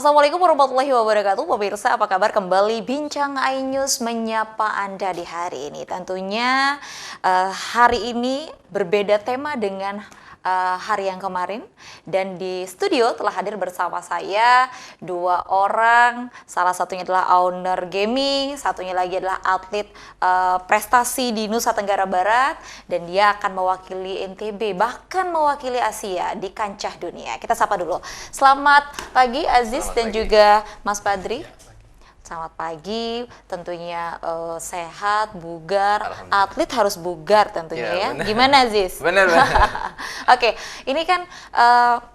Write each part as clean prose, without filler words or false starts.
Assalamualaikum warahmatullahi wabarakatuh, pemirsa apa kabar? Kembali Bincang iNews menyapa Anda di hari ini. Tentunya hari ini berbeda tema dengan hari yang kemarin, dan di studio telah hadir bersama saya dua orang. Salah satunya adalah owner gaming, satunya lagi adalah atlet prestasi di Nusa Tenggara Barat, dan dia akan mewakili NTB, bahkan mewakili Asia di kancah dunia. Kita sapa dulu. Selamat pagi Aziz dan juga Mas Padri. Selamat pagi, tentunya sehat, bugar, atlet harus bugar tentunya ya. Bener. Gimana Aziz? Benar. Oke, ini kan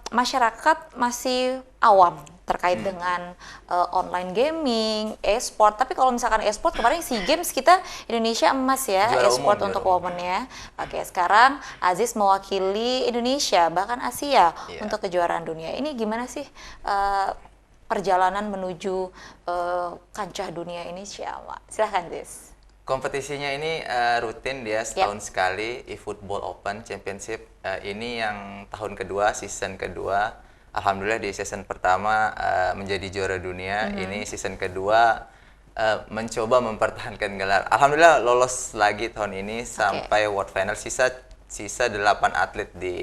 masyarakat masih awam terkait dengan online gaming, e-sport. Tapi kalau misalkan e-sport, kemarin SEA Games kita Indonesia emas ya, e-sport untuk women ya. Oke, sekarang Aziz mewakili Indonesia, bahkan Asia untuk kejuaraan dunia. Ini gimana sih perjalanan menuju kancah dunia ini, silahkan Aziz. Kompetisinya ini rutin dia setahun sekali, eFootball Open Championship. Ini yang tahun kedua, season kedua. Alhamdulillah di season pertama menjadi juara dunia. Ini season kedua mencoba mempertahankan gelar. Alhamdulillah lolos lagi tahun ini sampai World Final. Sisa 8 atlet di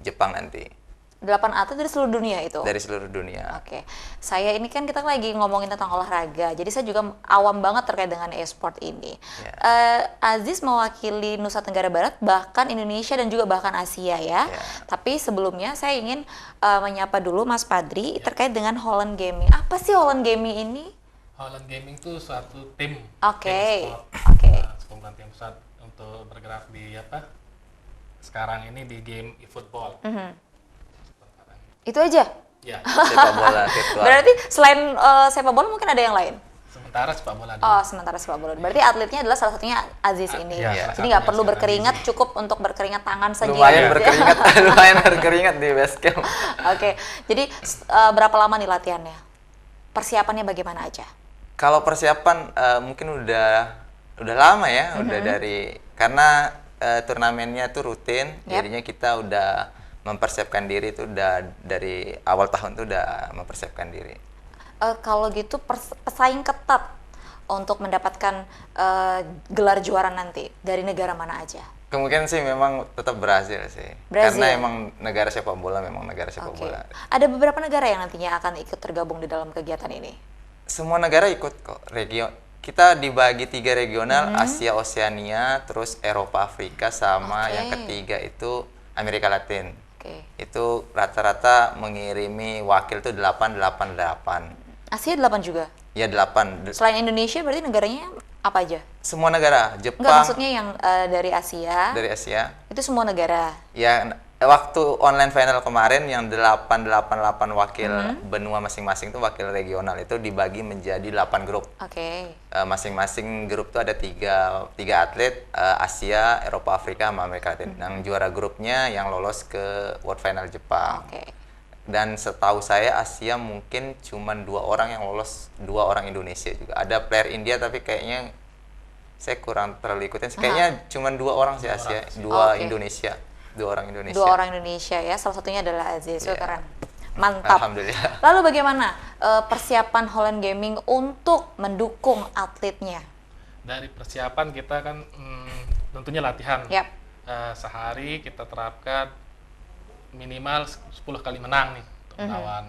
Jepang nanti. 8 atlet dari seluruh dunia itu? Dari seluruh dunia. Oke. Saya ini kan kita lagi ngomongin tentang olahraga, jadi saya juga awam banget terkait dengan e-sport ini. Aziz mewakili Nusa Tenggara Barat, bahkan Indonesia dan juga bahkan Asia ya. Tapi sebelumnya saya ingin menyapa dulu Mas Padri terkait dengan Holland Gaming. Apa sih Holland Gaming ini? Holland Gaming itu suatu tim sport. Sekumpulan tim pusat untuk bergerak di sekarang ini di game eFootball. Itu aja? Ya. Sepak bola virtual. Berarti selain sepak bola mungkin ada yang lain? Sementara sepak bola dulu. Oh, sementara sepak bola. Berarti atletnya adalah salah satunya Aziz ini. Jadi nggak perlu berkeringat, cukup untuk berkeringat tangan saja. Lumayan berkeringat, lumayan berkeringat di basecamp. Oke. Jadi berapa lama nih latihannya? Persiapannya bagaimana aja? Kalau persiapan mungkin udah lama ya, udah karena turnamennya tuh rutin, jadinya kita udah mempersiapkan diri tuh dari awal tahun tuh udah mempersiapkan diri. Kalau gitu pesaing ketat untuk mendapatkan gelar juara nanti dari negara mana aja? Kemungkinan sih memang tetap Brazil sih. Karena emang negara sepak bola memang negara sepak bola. Ada beberapa negara yang nantinya akan ikut tergabung di dalam kegiatan ini? Semua negara ikut kok. Kita dibagi 3 regional, Asia, Oseania, terus Eropa, Afrika, sama yang ketiga itu Amerika Latin. Itu rata-rata mengirimi wakil tuh 888. Asia 8 juga? Ya 8. Selain Indonesia berarti negaranya apa aja? Semua negara, Jepang. Enggak, maksudnya yang dari Asia. Dari Asia. Itu semua negara? Ya, waktu online final kemarin yang 888 wakil benua masing-masing tuh wakil regional itu dibagi menjadi 8 grup. Masing-masing grup tuh ada 3 atlet, Asia, Eropa, Afrika, sama Amerika Latin. Yang juara grupnya yang lolos ke World Final Jepang. Dan setahu saya Asia mungkin cuma 2 orang yang lolos, 2 orang Indonesia juga. Ada player India tapi kayaknya saya kurang terlalu ikutin. Kayaknya cuma 2 orang sih Asia, 2 Indonesia. 2 orang Indonesia. 2 orang Indonesia ya, salah satunya adalah Aziz. Keren. Mantap. Alhamdulillah. Lalu bagaimana persiapan Holland Gaming untuk mendukung atletnya? Dari persiapan kita kan tentunya latihan. Sehari kita terapkan minimal 10 kali menang nih untuk melawan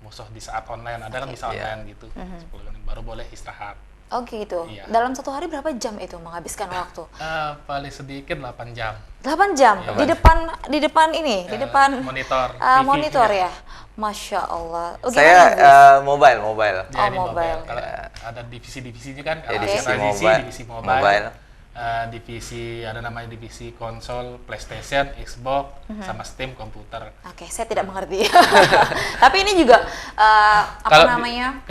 musuh di saat online. Ada kan bisa online gitu. 10 kali baru boleh istirahat. Oh gitu. Dalam satu hari berapa jam itu menghabiskan waktu? Paling sedikit 8 jam. 8 jam? Di depan ini, di depan monitor. Monitor ya. Masya Allah. Saya mobile. Mobile. Kalau ada divisi-divisinya kan. Divisi mobile. Divisi ada namanya divisi konsol, PlayStation, Xbox, sama Steam komputer. Oke, saya tidak mengerti. Tapi ini juga kalau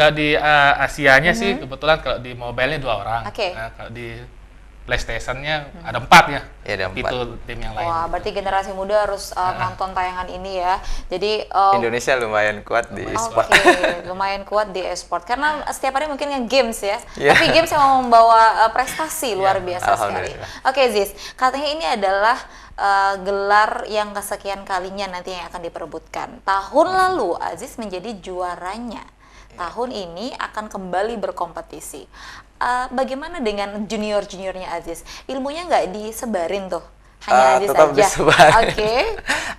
di Asianya sih kebetulan kalau di mobile-nya 2 orang. Kalau di PlayStation-nya ada 4 ya. Ada 4. Itu tim yang lain. Wah, berarti generasi muda harus nonton tayangan ini ya. Jadi Indonesia lumayan kuat di e-sport. Lumayan kuat di e-sport karena setiap hari mungkin nge-games ya. Tapi games yang membawa prestasi luar biasa sekali. Oke, Ziz, katanya ini adalah gelar yang kesekian kalinya nanti yang akan diperebutkan. Tahun lalu Aziz menjadi juaranya. tahun ini akan kembali berkompetisi. Bagaimana dengan junior-juniornya Aziz? Ilmunya nggak disebarin tuh? Hanya Aziz tetap saja? disebarin. Oke.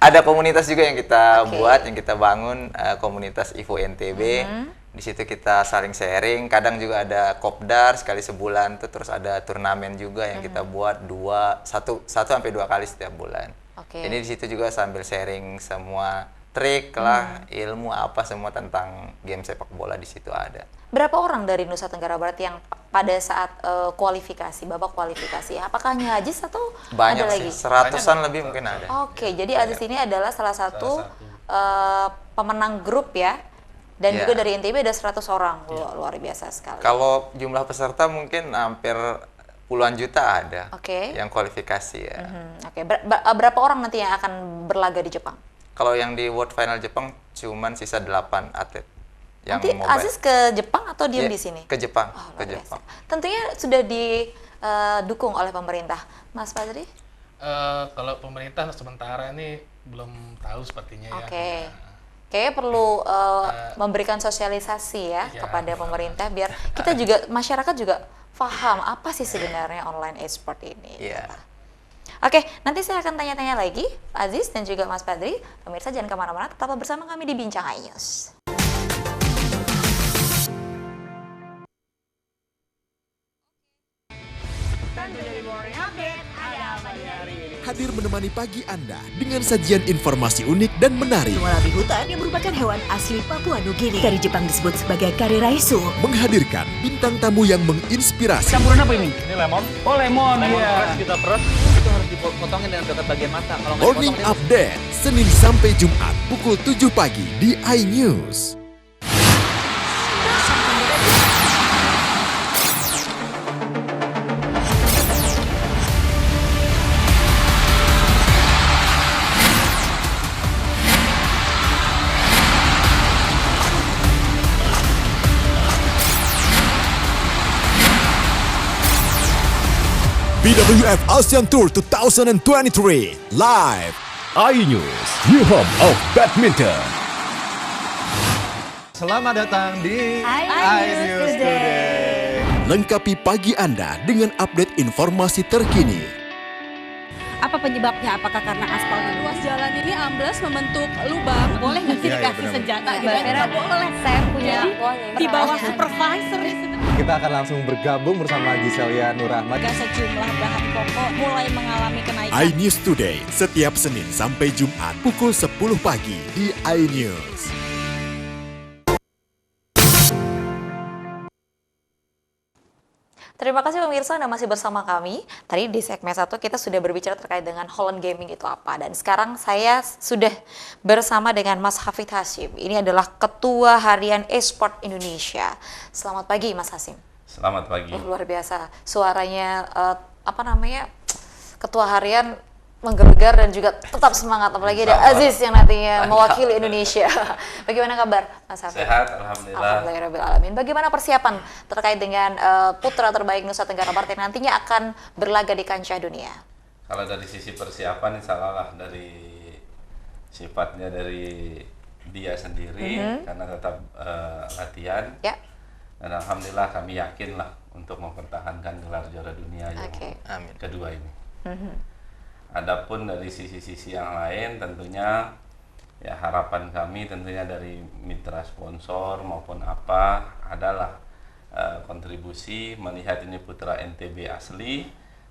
Ada komunitas juga yang kita buat, yang kita bangun, komunitas Evo NTB. Di situ kita saling sharing. Kadang juga ada kopdar sekali sebulan tuh, terus ada turnamen juga yang kita buat satu sampai 2 kali setiap bulan. Ini di situ juga sambil sharing semua trik lah, ilmu apa semua tentang game sepak bola di situ ada. Berapa orang dari Nusa Tenggara Barat yang pada saat babak kualifikasi? Apakah hanya Aziz atau banyak ada sih, lagi? 100-an lebih mungkin ada. Jadi Aziz ini adalah salah satu pemenang grup ya, dan juga dari NTB ada 100 orang, luar biasa sekali. Kalau jumlah peserta mungkin hampir puluhan juta ada yang kualifikasi ya. Berapa orang nanti yang akan berlaga di Jepang? Kalau yang di World Final Jepang cuman sisa 8 atlet. Nanti Aziz ke Jepang atau diam di sini? Ke Jepang. Ke Jepang. Tentunya sudah didukung oleh pemerintah, Mas Fadri? Kalau pemerintah sementara ini belum tahu sepertinya ya. Kayaknya perlu memberikan sosialisasi ya kepada pemerintah biar kita juga, masyarakat juga paham apa sih sebenarnya online e-sport ini. Nanti saya akan tanya-tanya lagi, Aziz dan juga Mas Fadri. Pemirsa jangan kemana-mana, tetap bersama kami di Bincang iNews. Hadir menemani pagi Anda dengan sajian informasi unik dan menarik. Walabi hutan yang merupakan hewan asli Papua Nugini. Dari Jepang disebut sebagai kare raisu. Menghadirkan bintang tamu yang menginspirasi. Campuran apa ini? Ini lemon. Oh lemon, iya. Kita peras, itu harus dipotongin dengan dekat bagian mata. Kalau Morning Update, Senin sampai Jumat pukul 7 pagi di iNews. BWF ASEAN Tour 2023 live iNews, new home of badminton. Selamat datang di iNews Today. Lengkapi pagi Anda dengan update informasi terkini. Apa penyebabnya? Apakah karena aspal ruas jalan ini ambles membentuk lubang? Boleh nggak sih dikasih senjata? Nggak boleh. Saya punya di bawah supervisor. Kita akan langsung bergabung bersama Giselia Nurahmat. Sejumlah bahan pokok mulai mengalami kenaikan. iNews Today setiap Senin sampai Jumat pukul 10 pagi di iNews. Terima kasih pemirsa Anda masih bersama kami. Tadi di segmen 1 kita sudah berbicara terkait dengan Holland Gaming itu apa. Dan sekarang saya sudah bersama dengan Mas Hafid Hashim. Ini adalah Ketua Harian Esport Indonesia. Selamat pagi Mas Hashim. Selamat pagi. Luar biasa. Suaranya Ketua Harian menggelegar dan juga tetap semangat, apalagi ada Aziz yang nantinya mewakili Indonesia. Bagaimana kabar Mas Hafid? Sehat, alhamdulillah. Alhamdulillah. Bagaimana persiapan terkait dengan putra terbaik Nusa Tenggara Barat yang nantinya akan berlaga di kancah dunia? Kalau dari sisi persiapan, insya Allah dari sifatnya dari dia sendiri, karena tetap latihan. Dan alhamdulillah kami yakin lah untuk mempertahankan gelar juara dunia yang kedua ini. Adapun dari sisi-sisi yang lain tentunya ya harapan kami tentunya dari mitra sponsor maupun apa adalah kontribusi melihat ini putra NTB asli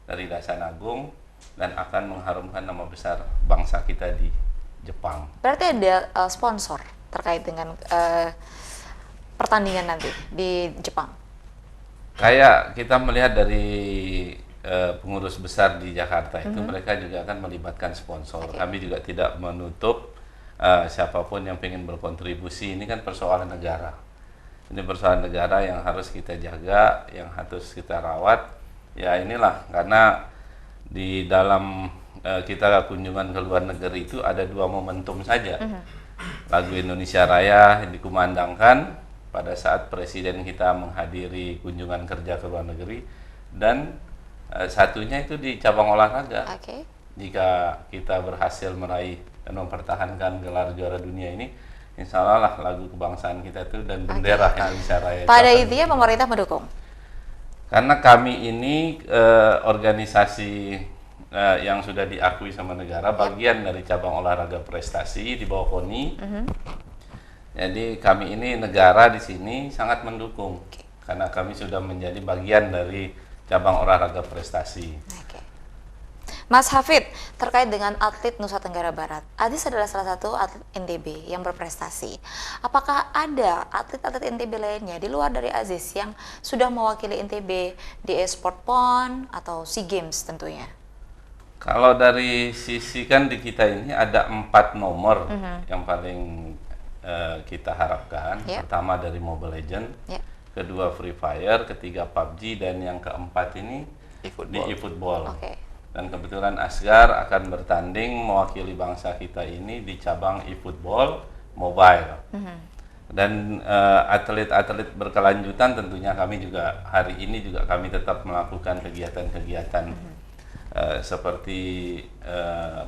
dari Dasan Agung dan akan mengharumkan nama besar bangsa kita di Jepang. Berarti ada sponsor terkait dengan pertandingan nanti di Jepang? Kayak kita melihat dari pengurus besar di Jakarta itu mereka juga akan melibatkan sponsor. Kami juga tidak menutup siapapun yang ingin berkontribusi. Ini kan persoalan negara. Ini persoalan negara yang harus kita jaga, yang harus kita rawat. Ya inilah karena di dalam kita kunjungan ke luar negeri itu ada 2 momentum saja. Lagu Indonesia Raya yang dikumandangkan pada saat presiden kita menghadiri kunjungan kerja ke luar negeri, dan satunya itu di cabang olahraga. Jika kita berhasil meraih dan mempertahankan gelar juara dunia ini, insya Allah lah lagu kebangsaan kita itu dan bendera Indonesia Raya. Pada intinya pemerintah mendukung? Karena kami ini organisasi yang sudah diakui sama negara, bagian dari cabang olahraga prestasi di bawah KONI. Jadi kami ini negara di sini sangat mendukung, karena kami sudah menjadi bagian dari cabang olahraga prestasi. Mas Hafid, terkait dengan atlet Nusa Tenggara Barat, Aziz adalah salah satu atlet NTB yang berprestasi. Apakah ada atlet-atlet NTB lainnya di luar dari Aziz yang sudah mewakili NTB di Esport PON atau SEA Games tentunya? Kalau dari sisi kan di kita ini ada 4 nomor yang paling kita harapkan. Pertama dari Mobile Legend, kedua Free Fire, ketiga PUBG, dan yang keempat ini di eFootball. Dan kebetulan Asgar akan bertanding mewakili bangsa kita ini di cabang eFootball mobile. Dan atlet-atlet berkelanjutan tentunya kami juga hari ini juga kami tetap melakukan kegiatan-kegiatan seperti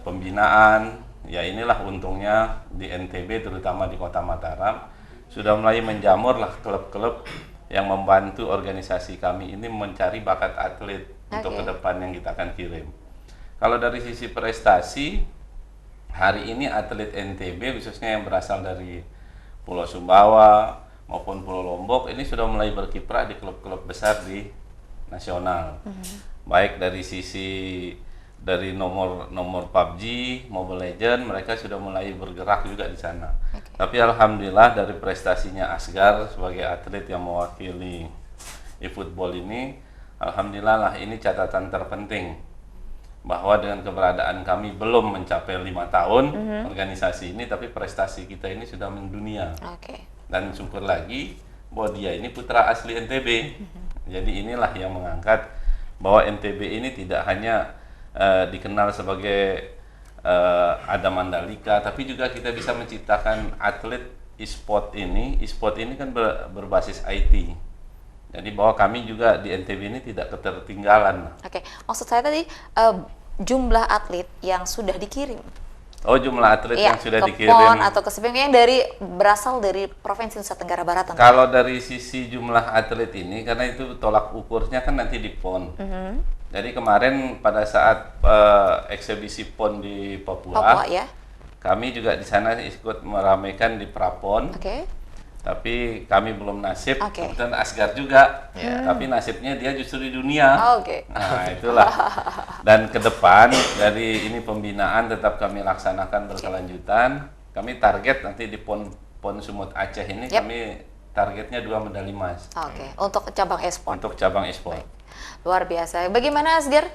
pembinaan. Ya inilah untungnya di NTB terutama di Kota Mataram sudah mulai menjamur lah klub-klub yang membantu organisasi kami ini mencari bakat atlet untuk ke depan yang kita akan kirim. Kalau dari sisi prestasi, hari ini atlet NTB khususnya yang berasal dari Pulau Sumbawa maupun Pulau Lombok ini sudah mulai berkiprah di klub-klub besar di nasional. Baik dari sisi dari nomor PUBG, Mobile Legend, mereka sudah mulai bergerak juga di sana. Tapi alhamdulillah dari prestasinya Asgar sebagai atlet yang mewakili eFootball ini, alhamdulillah lah ini catatan terpenting bahwa dengan keberadaan kami belum mencapai 5 tahun organisasi ini, tapi prestasi kita ini sudah mendunia. Dan syukur lagi bahwa dia ini putra asli NTB. Jadi inilah yang mengangkat bahwa NTB ini tidak hanya dikenal sebagai ada Mandalika, tapi juga kita bisa menciptakan atlet e-sport ini. E-sport ini kan berbasis IT. Jadi bahwa kami juga di NTB ini tidak ketertinggalan. Maksud saya tadi jumlah atlet yang sudah dikirim. Oh, jumlah atlet yang sudah dikirim. PON atau ke SEA yang berasal dari Provinsi Nusa Tenggara Barat. Kalau dari sisi jumlah atlet ini, karena itu tolak ukurnya kan nanti di PON. Jadi kemarin pada saat eksebisi PON di Papua, kami juga di sana ikut meramaikan di Prapon. Tapi kami belum nasib, kebetulan Asgar juga, tapi nasibnya dia justru di dunia. Nah itulah. Dan ke depan dari ini pembinaan tetap kami laksanakan berkelanjutan. Kami target nanti di PON Sumut Aceh ini kami targetnya 2 medali emas. Untuk cabang e-sport. Untuk cabang e-sport. Luar biasa. Bagaimana Asgar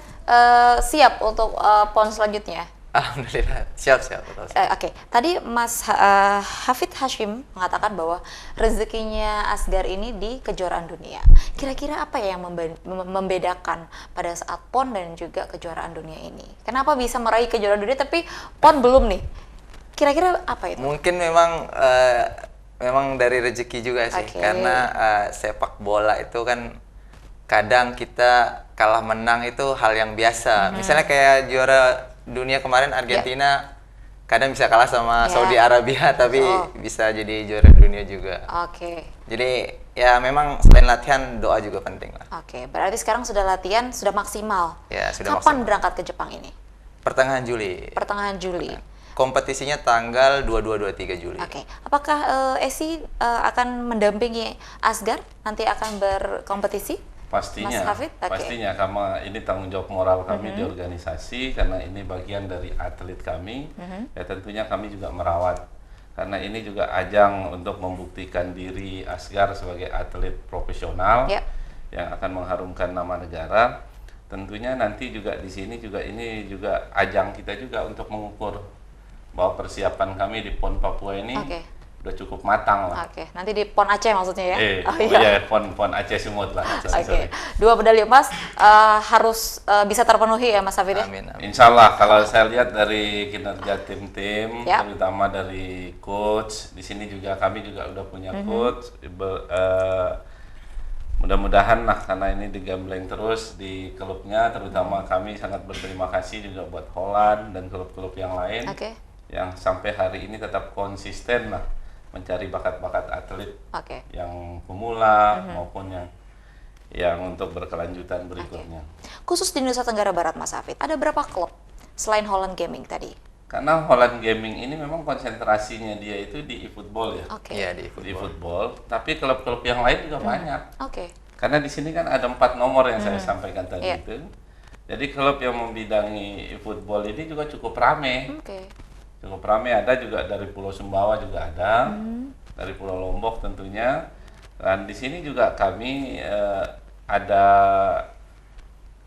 siap untuk PON selanjutnya? Alhamdulillah, siap. Tadi Mas Hafid Hashim mengatakan bahwa rezekinya Asgar ini di kejuaraan dunia. Kira-kira apa yang membedakan pada saat PON dan juga kejuaraan dunia ini? Kenapa bisa meraih kejuaraan dunia tapi PON belum nih? Kira-kira apa itu? Mungkin memang dari rezeki juga sih, karena sepak bola itu kan kadang kita kalah menang itu hal yang biasa. Misalnya kayak juara dunia kemarin Argentina kadang bisa kalah sama Saudi Arabia, tapi bisa jadi juara dunia juga. Jadi ya memang selain latihan, doa juga penting lah. Berarti sekarang sudah latihan, sudah maksimal. Ya, sudah Kapan maksimal. berangkat ke Jepang ini? Pertengahan Juli. Kompetisinya tanggal 22-23 Juli. Apakah Esi akan mendampingi Asgar nanti akan berkompetisi? Pastinya, pastinya karena ini tanggung jawab moral kami di organisasi, karena ini bagian dari atlet kami. Ya tentunya kami juga merawat, karena ini juga ajang untuk membuktikan diri Asgar sebagai atlet profesional yang akan mengharumkan nama negara. Tentunya nanti juga di sini juga ini juga ajang kita juga untuk mengukur bahwa persiapan kami di PON Papua ini udah cukup matang lah. Nanti di PON Aceh maksudnya ya? PON Aceh Sumut lah. 2 medali emas harus bisa terpenuhi ya Mas Hafid? Amin. Insya Allah, kalau saya lihat dari kinerja tim-tim, terutama dari coach, di sini juga kami juga udah punya coach. Mudah-mudahan lah, karena ini digembleng terus di klubnya, terutama kami sangat berterima kasih juga buat Holland dan klub-klub yang lain yang sampai hari ini tetap konsisten lah mencari bakat-bakat atlet yang pemula maupun yang untuk berkelanjutan berikutnya. Khusus di Nusa Tenggara Barat, Mas Hafid, ada berapa klub selain Holland Gaming tadi? Karena Holland Gaming ini memang konsentrasinya dia itu di e-football ya. Iya, di e-football. Tapi klub-klub yang lain juga banyak. Karena di sini kan ada 4 nomor yang saya sampaikan tadi itu. Jadi klub yang membidangi e-football ini juga cukup rame. Cukup rame, ada juga dari Pulau Sumbawa juga ada, dari Pulau Lombok tentunya. Dan di sini juga kami ada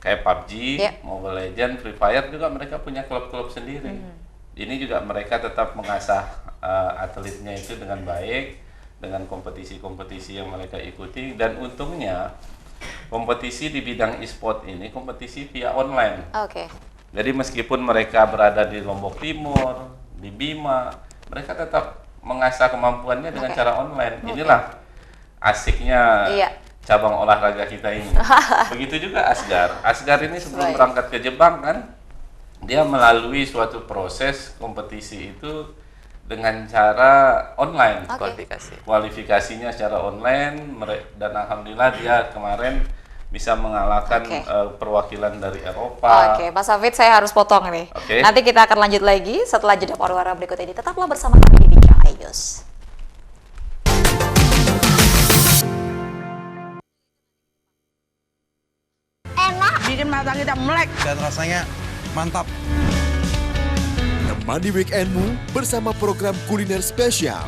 kayak PUBG, Mobile Legends, Free Fire juga mereka punya klub-klub sendiri. Ini juga mereka tetap mengasah atletnya itu dengan baik, dengan kompetisi-kompetisi yang mereka ikuti. Dan untungnya kompetisi di bidang e-sport ini kompetisi via online. Jadi meskipun mereka berada di Lombok Timur, di Bima, mereka tetap mengasah kemampuannya dengan cara online. Inilah asiknya cabang olahraga kita ini. Begitu juga Asgar. Asgar ini sebelum berangkat ke Jepang kan, dia melalui suatu proses kompetisi itu dengan cara online. Kualifikasinya secara online, dan alhamdulillah dia kemarin bisa mengalahkan perwakilan dari Eropa. Mas Hafid, saya harus potong nih. Nanti kita akan lanjut lagi setelah jeda pariwara berikut ini. Tetaplah bersama kami di Bincang iNews. Enak, bikin mata kita melek dan rasanya mantap. Temani weekendmu bersama program kuliner spesial.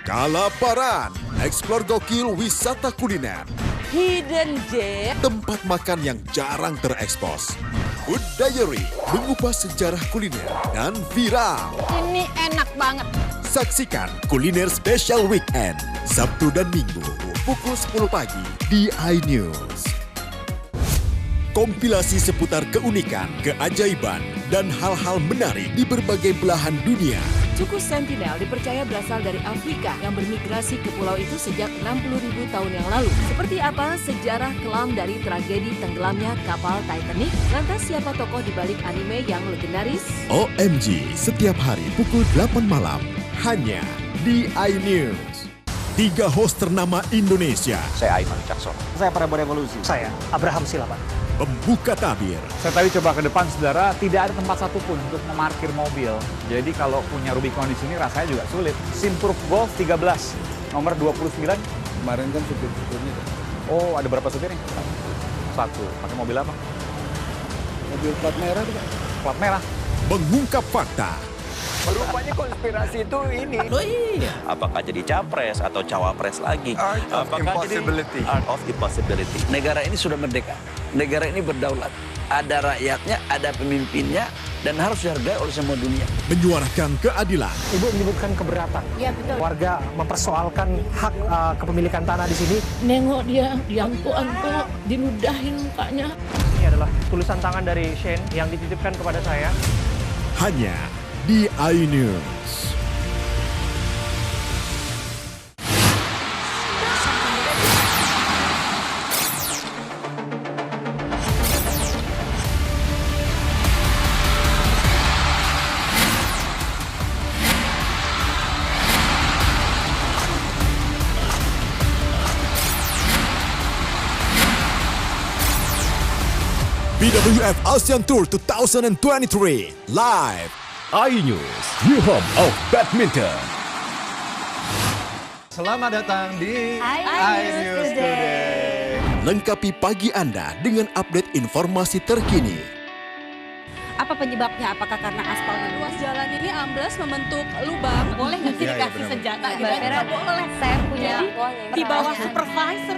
Kalaparan, eksplor gokil wisata kuliner. Hidden Gem, tempat makan yang jarang terekspos. Food Diary, mengupas sejarah kuliner dan viral. Ini enak banget. Saksikan kuliner spesial weekend, Sabtu dan Minggu, pukul 10 pagi di iNews. Kompilasi seputar keunikan, keajaiban, dan hal-hal menarik di berbagai belahan dunia. Suku Sentinel dipercaya berasal dari Afrika yang bermigrasi ke pulau itu sejak 60.000 tahun yang lalu. Seperti apa sejarah kelam dari tragedi tenggelamnya kapal Titanic? Lantas siapa tokoh di balik anime yang legendaris? OMG, setiap hari pukul 8 malam, hanya di iNews. 3 host ternama Indonesia. Saya Aiman Caksono. Saya Prabowo Revolusi. Saya Abraham Silaban. Pembuka tabir. Saya tadi coba ke depan, saudara, tidak ada tempat satupun untuk memarkir mobil. Jadi kalau punya Rubicon di sini rasanya juga sulit. Simproof Golf 13, nomor 29. Kemarin kan supir-supirnya. Oh, ada berapa supirnya? 1. Pakai mobil apa? Mobil plat merah tuh, Pak. Plat merah. Mengungkap fakta. Rupanya konspirasi itu ini. Loh iya. Apakah jadi capres atau cawapres lagi? Art of impossibility. Art of impossibility. Negara ini sudah merdeka. Negara ini berdaulat. Ada rakyatnya, ada pemimpinnya, dan harus dihargai oleh semua dunia. Menyuarakan keadilan. Ibu menyebutkan keberatan. Iya betul. Warga mempersoalkan hak kepemilikan tanah di sini. Nengok dia, diangkut-angkut, diludahin mukanya. Ini adalah tulisan tangan dari Shane yang dititipkan kepada saya. Hanya di iNews. BWF ASEAN Tour 2023 live. iNews, new home of badminton. Selamat datang di iNews Today. Lengkapi pagi Anda dengan update informasi terkini. Apa penyebabnya? Apakah karena aspal ruas jalan ini ambles membentuk lubang? Boleh nggak sih dikasih senjata? Nggak boleh. Saya punya di bawah supervisor.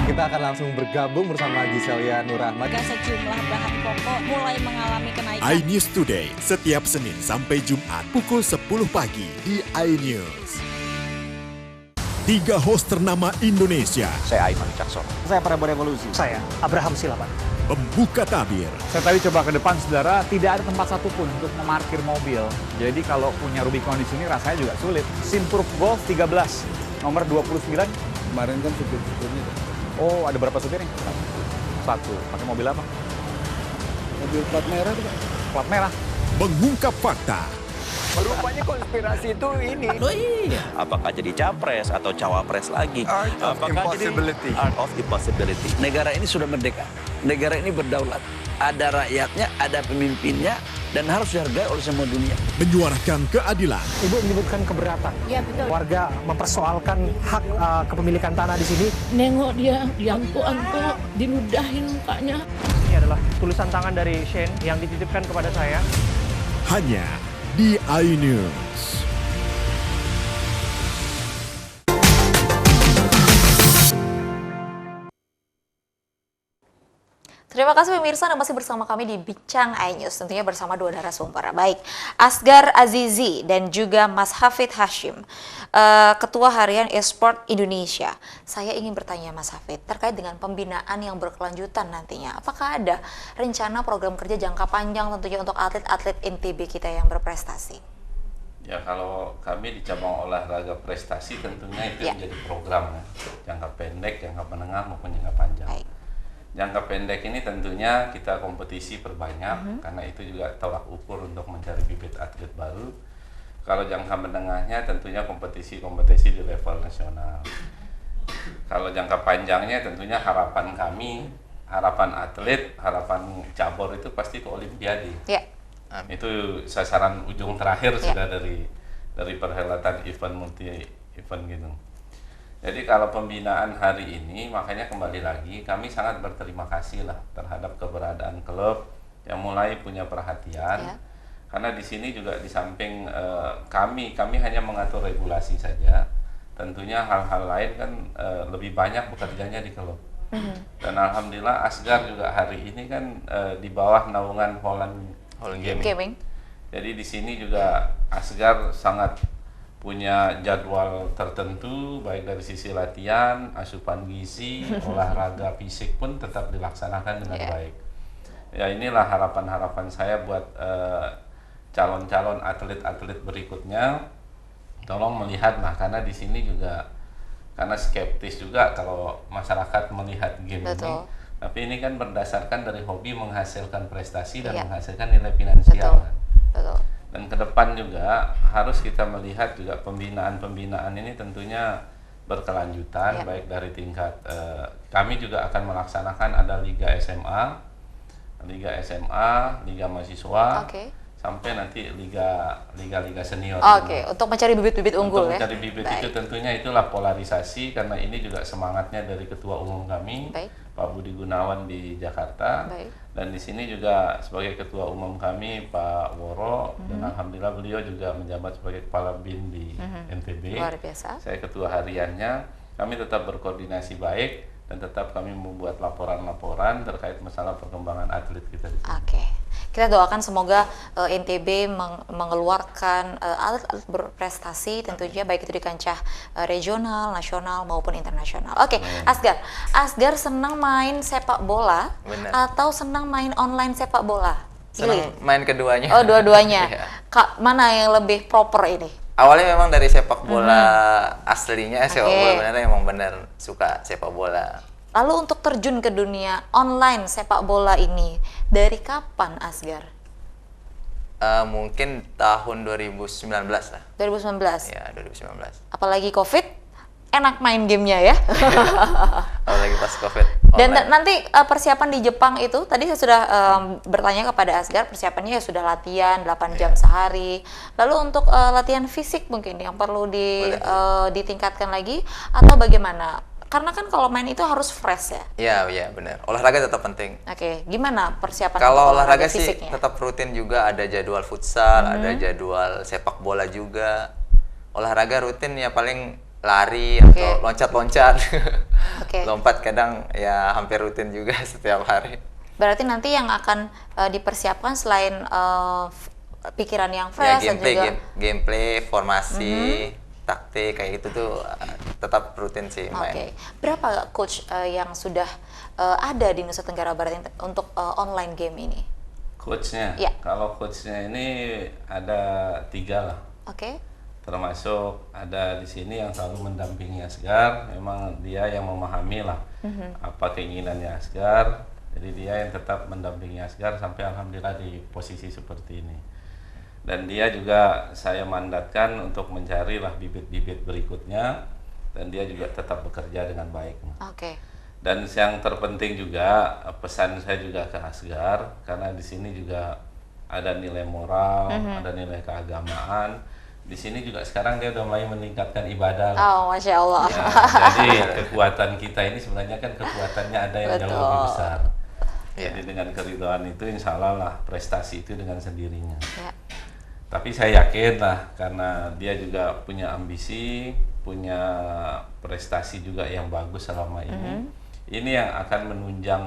Kita akan langsung bergabung bersama Giselia Nurahmat. Sejumlah bahan pokok mulai mengalami kenaikan. iNews Today setiap Senin sampai Jumat pukul 10 pagi di iNews. 3 host ternama Indonesia. Saya Aiman Caksono. Saya Prabowo Revolusi. Saya Abraham Silaban. Pembuka tabir. Saya tadi coba ke depan, saudara, tidak ada tempat satupun untuk memarkir mobil. Jadi kalau punya Rubicon di sini rasanya juga sulit. Simproof Golf 13, nomor 29. Kemarin kan supir-supirnya. Oh, ada berapa supirnya? 1. Pakai mobil apa? Mobil plat merah tuh, Pak. Plat merah. Mengungkap fakta. Rupanya konspirasi itu ini. Loh iya. Apakah jadi capres atau cawapres lagi? Art of impossibility. Art of impossibility. Negara ini sudah merdeka. Negara ini berdaulat. Ada rakyatnya, ada pemimpinnya, dan harus dihargai oleh semua dunia. Menyuarakan keadilan. Ibu menyebutkan keberatan. Ya betul. Warga mempersoalkan hak kepemilikan tanah di sini. Nengok dia diangkut-angkut, diludahin mukanya. Ini adalah tulisan tangan dari Shane yang dititipkan kepada saya. Hanya di iNews. Terima kasih pemirsa, Anda masih bersama kami di Bincang iNews, tentunya bersama dua narasumber. Baik, Asgar Azizi dan juga Mas Hafid Hashim, Ketua Harian Esport Indonesia. Saya ingin bertanya Mas Hafid, terkait dengan pembinaan yang berkelanjutan nantinya, apakah ada rencana program kerja jangka panjang tentunya untuk atlet-atlet NTB kita yang berprestasi? Ya, kalau kami di cabang olahraga prestasi tentunya itu menjadi program ya, jangka pendek, jangka menengah maupun jangka panjang. Baik. Jangka pendek ini tentunya kita kompetisi perbanyak, karena itu juga tolak ukur untuk mencari bibit atlet baru. Kalau jangka menengahnya tentunya kompetisi-kompetisi di level nasional. Kalau jangka panjangnya tentunya harapan kami, harapan atlet, harapan cabur itu pasti ke Olimpiade. Ya. Itu sasaran ujung terakhir sudah dari perhelatan event multi event gitu. Jadi kalau pembinaan hari ini, makanya kembali lagi kami sangat berterima kasih lah terhadap keberadaan klub yang mulai punya perhatian. Karena di sini juga di samping kami hanya mengatur regulasi saja. Tentunya hal-hal lain kan lebih banyak bekerjanya di klub. Dan alhamdulillah Asgar juga hari ini kan di bawah naungan Holland Gaming. Jadi di sini juga Asgar sangat punya jadwal tertentu, baik dari sisi latihan, asupan gizi, olahraga fisik pun tetap dilaksanakan dengan baik. Ya, inilah harapan-harapan saya buat calon-calon atlet-atlet berikutnya. Tolong melihat, karena di sini juga karena skeptis juga kalau masyarakat melihat game ini. Tapi ini kan berdasarkan dari hobi menghasilkan prestasi dan menghasilkan nilai finansial. Dan ke depan juga harus kita melihat juga pembinaan ini tentunya berkelanjutan, baik dari tingkat kami juga akan melaksanakan ada Liga SMA, Liga Mahasiswa, sampai nanti Liga Senior. Untuk mencari bibit-bibit unggul. Untuk mencari bibit itu tentunya itulah polarisasi, karena ini juga semangatnya dari Ketua Umum kami, Pak Budi Gunawan di Jakarta. Dan di sini juga sebagai Ketua Umum kami Pak Woro, dan alhamdulillah beliau juga menjabat sebagai Kepala BIN di NTB. Luar biasa. Saya Ketua Hariannya. Kami tetap berkoordinasi baik dan tetap kami membuat laporan-laporan terkait masalah perkembangan atlet kita di sini. Kita doakan semoga NTB mengeluarkan atlet berprestasi tentunya, baik itu di kancah regional, nasional maupun internasional. Asgar senang main sepak bola atau senang main online sepak bola? Senang main keduanya. Oh, dua-duanya. Kak, mana yang lebih proper ini? Awalnya memang dari sepak bola aslinya, sepak bola beneran emang bener suka sepak bola. Lalu untuk terjun ke dunia online sepak bola ini, dari kapan Asgar? Mungkin tahun 2019 lah. 2019? Ya, 2019. Apalagi COVID, enak main gamenya ya? Apalagi pas COVID. Dan nanti persiapan di Jepang itu, tadi saya sudah bertanya kepada Asgar, persiapannya ya sudah latihan 8 jam sehari. Lalu untuk latihan fisik mungkin yang perlu ditingkatkan lagi, atau bagaimana? Karena kan kalau main itu harus fresh ya? Iya benar. Olahraga tetap penting. Gimana persiapan? Kalau olahraga sih tetap rutin juga, ada jadwal futsal, ada jadwal sepak bola juga. Olahraga rutin ya paling lari atau loncat-loncat. Lompat kadang ya hampir rutin juga setiap hari. Berarti nanti yang akan dipersiapkan selain pikiran yang fresh ya, dan juga gameplay, formasi, taktik kayak gitu tuh tetap rutin sih main. Berapa coach yang sudah ada di Nusa Tenggara Barat untuk online game ini? Coachnya? Kalau coachnya ini ada 3 lah. Termasuk ada di sini yang selalu mendampingi Asgar. Memang dia yang memahami lah apa keinginannya Asgar. Jadi dia yang tetap mendampingi Asgar sampai alhamdulillah di posisi seperti ini. Dan dia juga saya mandatkan untuk mencari lah bibit-bibit berikutnya, dan dia juga tetap bekerja dengan baik. Oke. Dan yang terpenting juga pesan saya juga ke Asgar, karena di sini juga ada nilai moral, ada nilai keagamaan. Di sini juga sekarang dia udah mulai meningkatkan ibadah. Oh, Masya Allah. Ya, jadi kekuatan kita ini sebenarnya kan kekuatannya ada yang jauh lebih besar. Jadi dengan keridhaan itu insya Allah lah prestasi itu dengan sendirinya. Ya. Tapi saya yakin lah, karena dia juga punya ambisi, punya prestasi juga yang bagus selama ini. Ini yang akan menunjang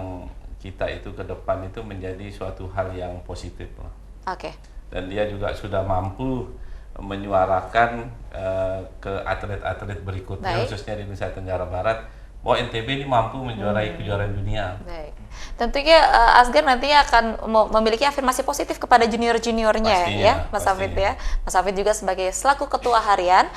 kita itu ke depan itu menjadi suatu hal yang positif lah. Oke. Dan dia juga sudah mampu menyuarakan ke atlet-atlet berikutnya, khususnya di Nusa Tenggara Barat, bahwa NTB ini mampu menjuarai kejuaraan dunia. Baik. Tentunya Asgar nantinya akan memiliki afirmasi positif kepada junior-juniornya ya, Mas Hafid ya. Mas Hafid juga sebagai selaku ketua harian,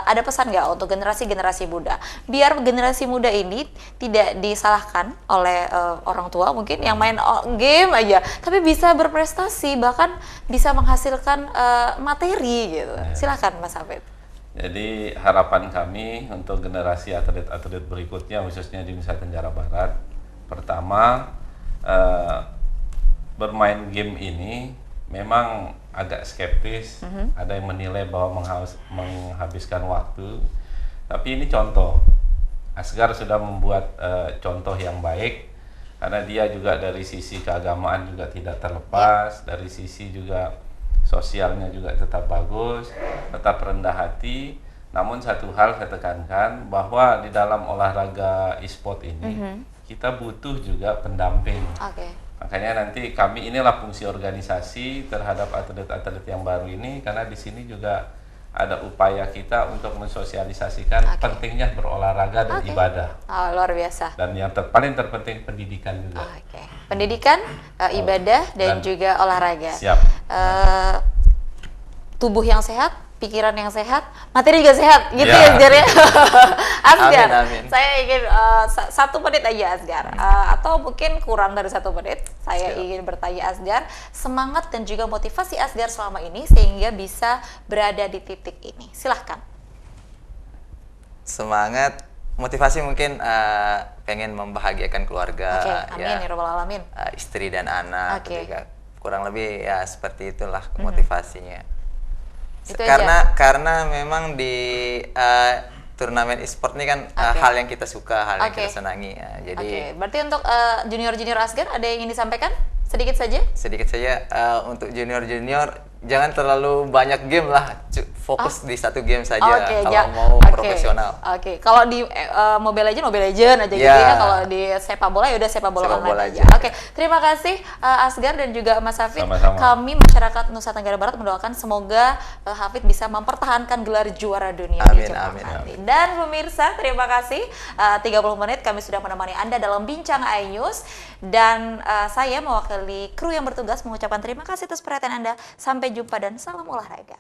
ada pesan nggak untuk generasi-generasi muda? Biar generasi muda ini tidak disalahkan oleh orang tua mungkin yang main game aja, tapi bisa berprestasi, bahkan bisa menghasilkan materi gitu. Silakan Mas Hafid. Jadi harapan kami untuk generasi atlet-atlet berikutnya, khususnya di Nusa Tenggara Barat, pertama, bermain game ini memang agak skeptis, ada yang menilai bahwa menghabiskan waktu, tapi ini contoh. Asgar sudah membuat contoh yang baik, karena dia juga dari sisi keagamaan juga tidak terlepas, dari sisi juga sosialnya juga tetap bagus, tetap rendah hati. Namun satu hal saya tekankan, bahwa di dalam olahraga e-sport ini kita butuh juga pendamping. Makanya nanti kami inilah fungsi organisasi terhadap atlet-atlet yang baru ini, karena di sini juga ada upaya kita untuk mensosialisasikan pentingnya berolahraga dan ibadah. Oh, luar biasa. Dan yang paling terpenting pendidikan juga. Pendidikan, ibadah, dan juga olahraga. Siap. Tubuh yang sehat, pikiran yang sehat, materi juga sehat, gitu ya Asgar ya. Asgar, amin. Saya ingin 1 menit aja Asgar, atau mungkin kurang dari 1 menit. Saya ingin bertanya Asgar, semangat dan juga motivasi Asgar selama ini sehingga bisa berada di titik ini. Silahkan. Semangat, motivasi mungkin pengen membahagiakan keluarga, amin ya rabbal alamin. Istri dan anak, kurang lebih ya seperti itulah motivasinya. Karena memang di turnamen e-sport ini kan hal yang kita suka, hal yang kita senangi. Jadi berarti untuk junior-junior Asgar ada yang ingin disampaikan? Sedikit saja? Sedikit saja, untuk junior-junior jangan terlalu banyak game lah, fokus di satu game saja kalau mau profesional. Kalau di Mobile Legend aja gitu ya, kalau di sepak bola ya udah sepak bola online aja. Terima kasih Asgar dan juga Mas Hafid. Sama-sama. Kami masyarakat Nusa Tenggara Barat mendoakan semoga Hafid bisa mempertahankan gelar juara dunia di Jepang nanti. Dan pemirsa, terima kasih 30 menit kami sudah menemani Anda dalam Bincang iNews, dan saya mewakili kru yang bertugas mengucapkan terima kasih atas perhatian Anda. Sampai jumpa dan salam olahraga.